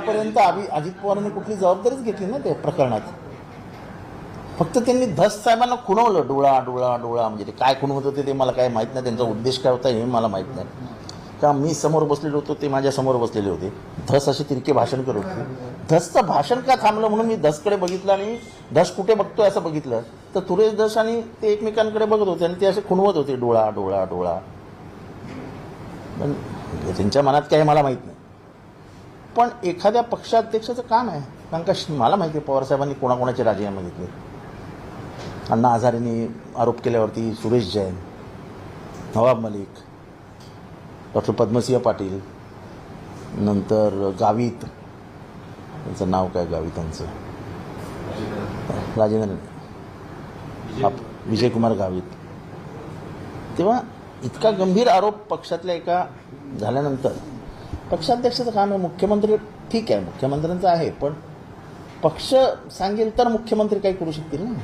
आतापर्यंत अजित पवारांनी कुठली जबाबदारीच घेतली ना त्या प्रकरणात. फक्त त्यांनी धस साहेबांना खुणवलं, डोळा डोळा डोळा. म्हणजे ते काय खुणवत होते ते मला काय माहीत नाही, त्यांचा उद्देश काय होता हे मला माहीत नाही. का मी समोर बसलेलो होतो, ते माझ्या समोर बसलेले होते. धस असे तिरके भाषण करत होते. धसचं भाषण का थांबलं म्हणून मी धसकडे बघितलं आणि धस कुठे बघतोय असं बघितलं तर सुरेश धस आणि ते एकमेकांकडे बघत होते आणि ते असे खुणवत होते, डोळा डोळा डोळा. पण त्यांच्या मनात काय मला माहीत नाही. पण एखाद्या पक्षाध्यक्षाचं काम आहे, कारण का मला माहिती आहे पवारसाहेबांनी कोणाकोणाचे राजीनामे घेतले. अण्णा हजारेंनी आरोप केल्यावरती सुरेश जैन, नवाब मलिक, डॉक्टर पद्मसिंह पाटील, नंतर गावित, त्यांचं नाव काय गावितांचं, राजेंद्र विजयकुमार गावित. तेव्हा इतका गंभीर आरोप पक्षातल्या एका झाल्यानंतर पक्षाध्यक्षाचं काम आहे. मुख्यमंत्री ठीक आहे, मुख्यमंत्र्यांचं आहे, पण पक्ष सांगेल तर मुख्यमंत्री काही करू शकतील ना.